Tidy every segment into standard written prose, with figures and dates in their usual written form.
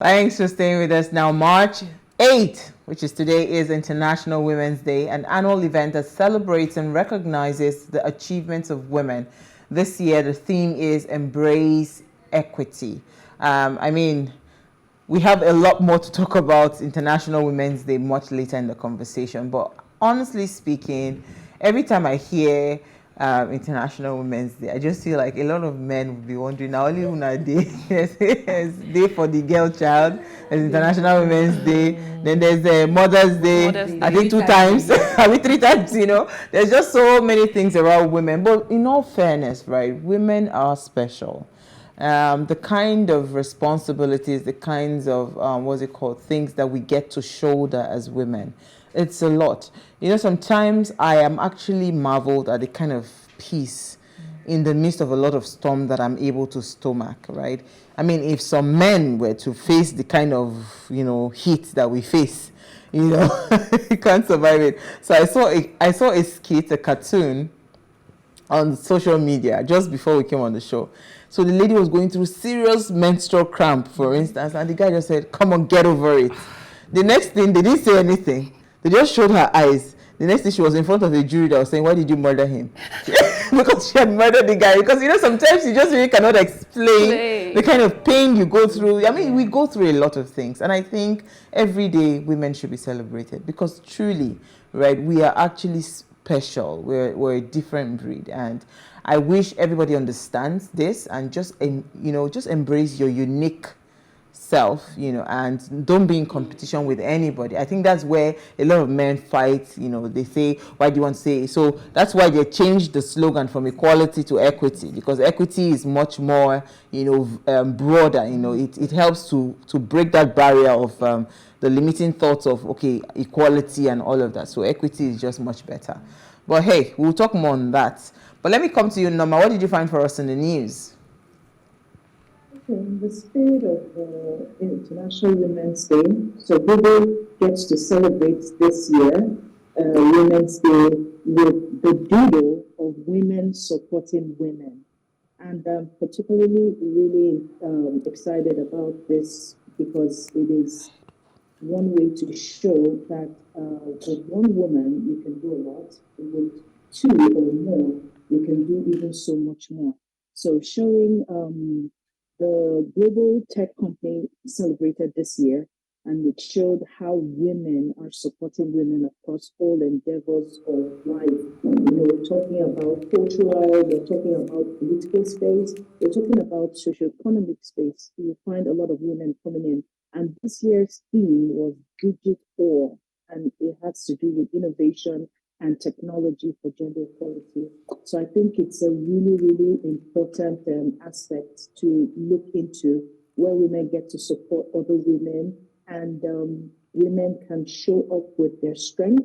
Thanks for staying with us. Now, March 8th, which is today, is International Women's Day, an annual event that celebrates and recognizes the achievements of women. This year, the theme is Embrace Equity. We have a lot more to talk about International Women's Day much later in the conversation, but honestly speaking, every time I hear International Women's Day, I just feel like a lot of men would be wondering, now only una day, there's day for the girl child, there's International Women's Day, then there's the Mother's Day, I think 2 times, I mean 3 times, there's just so many things around women. But in all fairness, right, women are special. The kind of responsibilities, the kinds of, things that we get to shoulder as women, it's a lot. Sometimes I am actually marveled at the kind of peace in the midst of a lot of storm that I'm able to stomach, right? I mean, if some men were to face the kind of, heat that we face, you can't survive it. So I saw a skit, a cartoon on social media just before we came on the show. So the lady was going through serious menstrual cramp, for instance, and the guy just said, "Come on, get over it." The next thing, they didn't say anything. They just showed her eyes. The next thing, she was in front of a jury that was saying, "Why did you murder him?" Because she had murdered the guy. Because, sometimes you just really cannot explain the kind of pain you go through. I mean, we go through a lot of things. And I think every day women should be celebrated. Because truly, right, we are actually special. We're a different breed. And I wish everybody understands this and just embrace your unique self, and don't be in competition with anybody. I think that's where a lot of men fight. They say, "Why do you want to say?" So that's why they changed the slogan from equality to equity, because equity is much more, broader. It helps to break that barrier of the limiting thoughts of, okay, equality and all of that. So equity is just much better. But hey, we'll talk more on that. But let me come to you, Norma. What did you find for us in the news? In the spirit of International Women's Day, so Google gets to celebrate this year Women's Day with the Doodle of women supporting women. And I'm particularly really excited about this because it is one way to show that with one woman you can do a lot, with 2 or more you can do even so much more. So showing the global tech company celebrated this year, and it showed how women are supporting women across all endeavors of life. We're talking about cultural, we're talking about political space, we're talking about socio-economic space. You find a lot of women coming in. And this year's theme was Digital, and it has to do with innovation and technology for gender equality. So I think it's a really, really important aspect to look into, where women get to support other women, and women can show up with their strength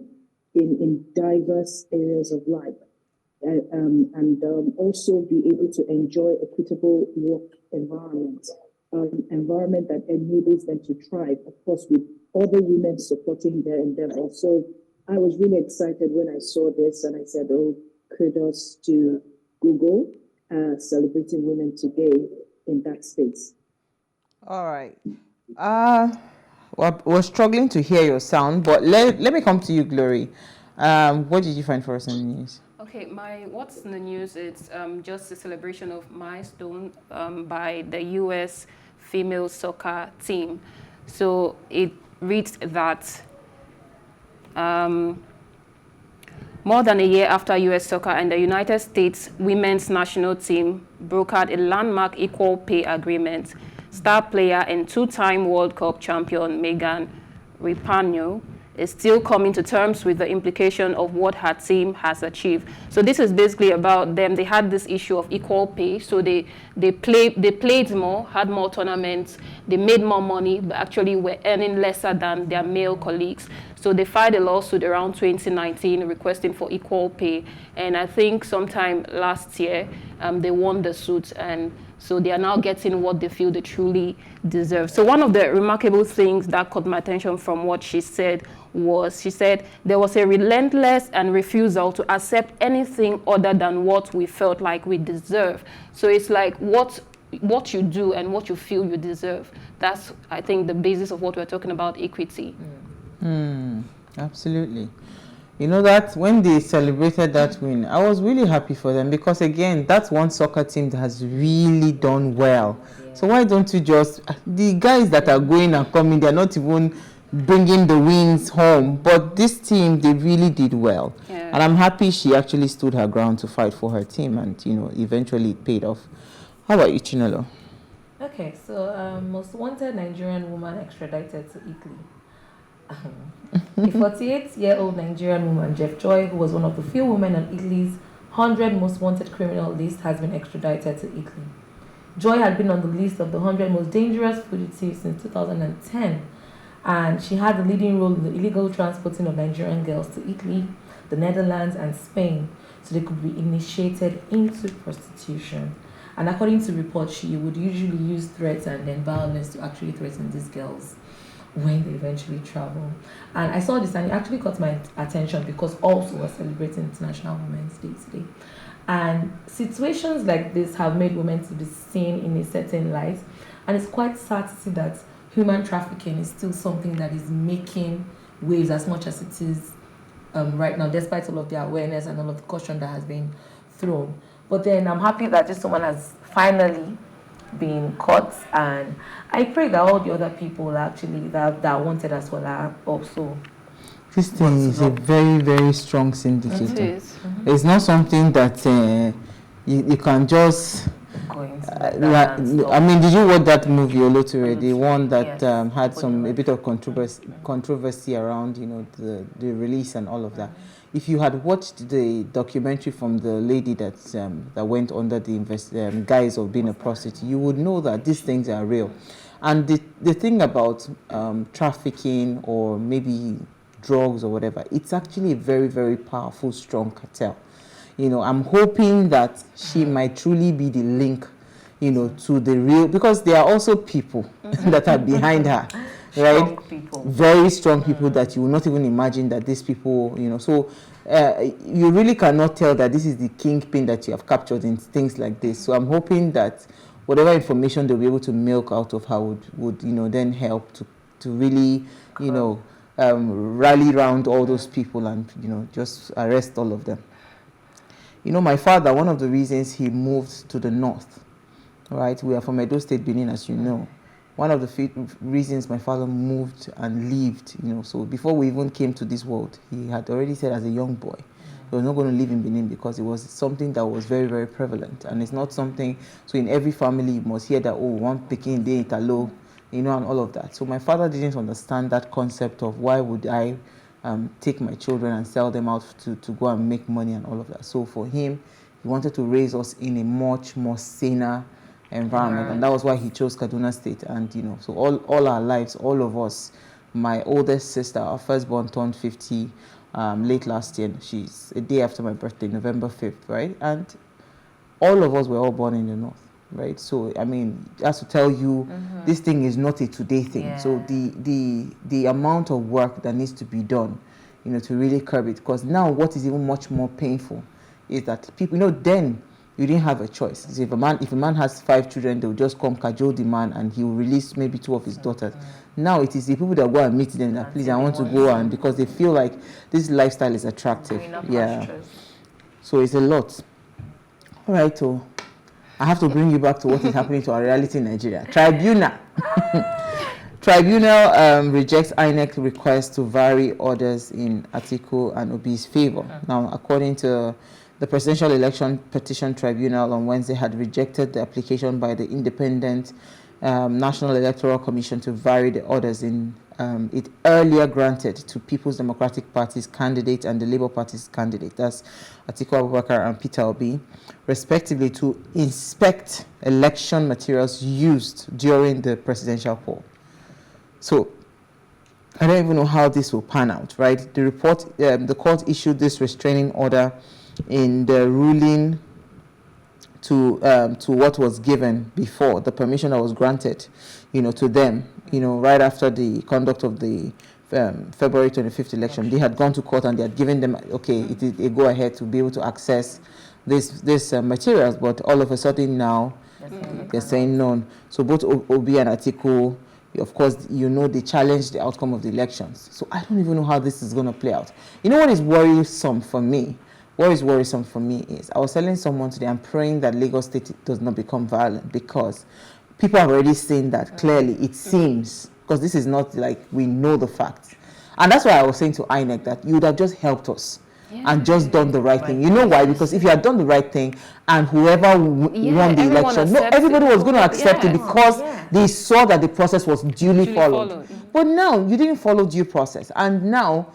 in diverse areas of life, and also be able to enjoy equitable work environment that enables them to thrive, of course, with other women supporting their endeavors. So I was really excited when I saw this, and I said, "Oh, kudos to Google celebrating women today in that space." All right. Well, we're struggling to hear your sound, but let me come to you, Glory. What did you find for us in the news? Okay, what's in the news is just a celebration of milestone by the U.S. female soccer team. So it reads that more than a year after U.S. soccer and the United States women's national team brokered a landmark equal pay agreement, star player and 2-time World Cup champion Megan Rapinoe is still coming to terms with the implication of what her team has achieved. So this is basically about them. They had this issue of equal pay. So they played more, had more tournaments, they made more money, but actually were earning lesser than their male colleagues. So they filed a lawsuit around 2019 requesting for equal pay. And I think sometime last year, they won the suit, and so they are now getting what they feel they truly deserve. So one of the remarkable things that caught my attention from what she said was, she said there was a relentless and refusal to accept anything other than what we felt like we deserve. So it's like what what you do and what you feel you deserve. That's, I think, the basis of what we're talking about, equity. Absolutely. You know that when they celebrated that win, I was really happy for them because again, that's one soccer team that has really done well. So why don't you just, the guys that are going and coming, they're not even bringing the wins home, but this team, they really did well. Yeah. And I'm happy she actually stood her ground to fight for her team and, you know, eventually it paid off. How about you, Chinelo? Okay, so most wanted Nigerian woman extradited to Italy. A 48-year-old Nigerian woman, Jeff Joy, who was one of the few women on Italy's 100 most wanted criminal list, has been extradited to Italy. Joy had been on the list of the 100 most dangerous fugitives since 2010, and she had the leading role in the illegal transporting of Nigerian girls to Italy, the Netherlands, and Spain, so they could be initiated into prostitution. And according to reports, she would usually use threats and then violence to actually threaten these girls when they eventually travel. And I saw this and it actually caught my attention because also we're celebrating International Women's Day today. And situations like this have made women to be seen in a certain light. And it's quite sad to see that human trafficking is still something that is making waves as much as it is right now, despite all of the awareness and all of the caution that has been thrown. But then I'm happy that this woman has finally been caught, and I pray that all the other people actually that wanted as well are also. This thing is a very, very strong syndicate. It is. It's not something that you can just. I mean, did you watch that movie Oloture, the one that Yes. had a bit of controversy around, you know, the release and all of that? If you had watched the documentary from the lady that went under the guise of being a prostitute, you would know that these things are real. And the thing about trafficking or maybe drugs or whatever, it's actually a very, very powerful, strong cartel. You know, I'm hoping that she might truly be the link, you know, to the real, because there are also people that are behind her. Right? Strong people. Very strong people that you will not even imagine that these people, you know, so you really cannot tell that this is the kingpin that you have captured in things like this. So I'm hoping that whatever information they'll be able to milk out of her would you know, then help to really, you know, rally around all those people and, you know, just arrest all of them. You know, my father, one of the reasons he moved to the north, right? We are from Edo State, Benin, as you know. One of the reasons my father moved and lived, you know, so before we even came to this world, he had already said as a young boy, he was not going to live in Benin because it was something that was very, very prevalent. And it's not something, so in every family you must hear that, oh, one Peking day Italo, you know, and all of that. So my father didn't understand that concept of why would I take my children and sell them out to go and make money and all of that. So for him, he wanted to raise us in a much more saner environment, and that was why he chose Kaduna State. And you know, so all our lives, all of us, my oldest sister, our firstborn, turned 50 late last year. She's a day after my birthday, November 5th, right? And all of us were all born in the north, right? So I mean, just to tell you, this thing is not a today thing. Yeah. So the amount of work that needs to be done, you know, to really curb it. Because now what is even much more painful is that people, you know, then you didn't have a choice. So if a man has 5 children, they'll just come cajole the man and he will release maybe 2 of his daughters. Now it is the people that go and meet them that, please, I want to go, and because they feel like this lifestyle is attractive. Yeah. So it's a lot. All right, so I have to bring you back to what is happening to our reality in Nigeria. Tribunal. Tribunal rejects INEC request to vary orders in Atiku and Obi's favor. Now, according to the Presidential Election Petition Tribunal on Wednesday, had rejected the application by the independent National Electoral Commission to vary the orders in it earlier granted to People's Democratic Party's candidate and the Labour Party's candidate, that's Atiku Abubakar and Peter Obi, respectively, to inspect election materials used during the presidential poll. So I don't even know how this will pan out, right? The report, the court issued this restraining order in the ruling to what was given before, the permission that was granted, you know, to them, you know, right after the conduct of the February 25th election. They had gone to court and they had given them, okay, it is a go ahead to be able to access this materials, but all of a sudden now, They're saying none. So both Obi and Atiku, of course, they challenged the outcome of the elections. So I don't even know how this is going to play out. You know what is worrisome for me? What is worrisome for me is, I was telling someone today, I'm praying that Lagos State does not become violent, because people have already seen that clearly, it seems, because this is not like we know the facts. And that's why I was saying to INEC that you would have just helped us and just done the right thing. You know why? Because if you had done the right thing and whoever won the election, everybody was going to accept it, because they saw that the process was duly followed. But now, you didn't follow due process. And now,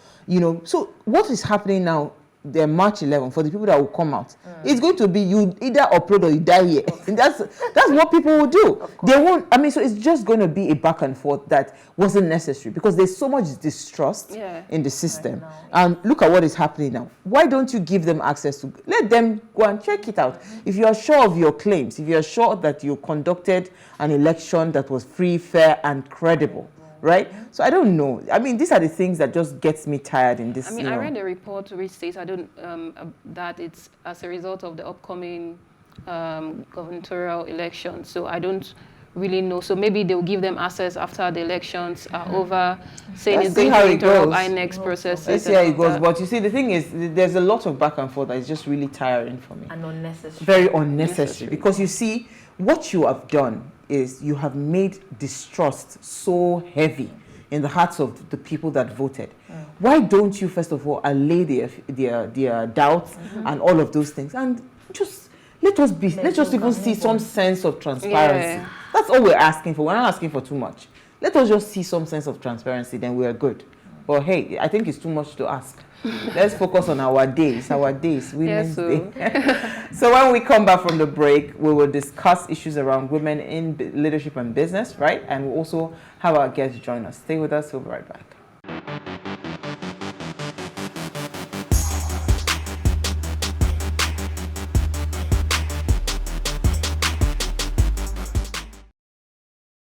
so what is happening now? The March 11, for the people that will come out, it's going to be you either upload or you die here. That's what people will do. They won't. So it's just going to be a back and forth that wasn't necessary, because there's so much distrust in the system. And look at what is happening now. Why don't you give them access to? Let them go and check it out. If you are sure of your claims, if you are sure that you conducted an election that was free, fair, and credible. Right? So I don't know. These are the things that just gets me tired in this. I read a report which says that it's as a result of the upcoming gubernatorial election. So I don't really know. So maybe they'll give them access after the elections are over, saying it's going to interrupt INEC's processes. Let's see how it goes. But you see, the thing is, there's a lot of back and forth that is just really tiring for me. And unnecessary. Very unnecessary. Because you see, what you have done is you have made distrust so heavy in the hearts of the people that voted. Why don't you, first of all, allay their doubts and all of those things, and just let us even see some sense of transparency. That's all we're asking for. We're not asking for too much. Let us just see some sense of transparency, then we are good. But hey, I think it's too much to ask. Let's focus on our days, Women's Day. So when we come back from the break, we will discuss issues around women in leadership and business, right? And we'll also have our guests join us. Stay with us, we'll be right back.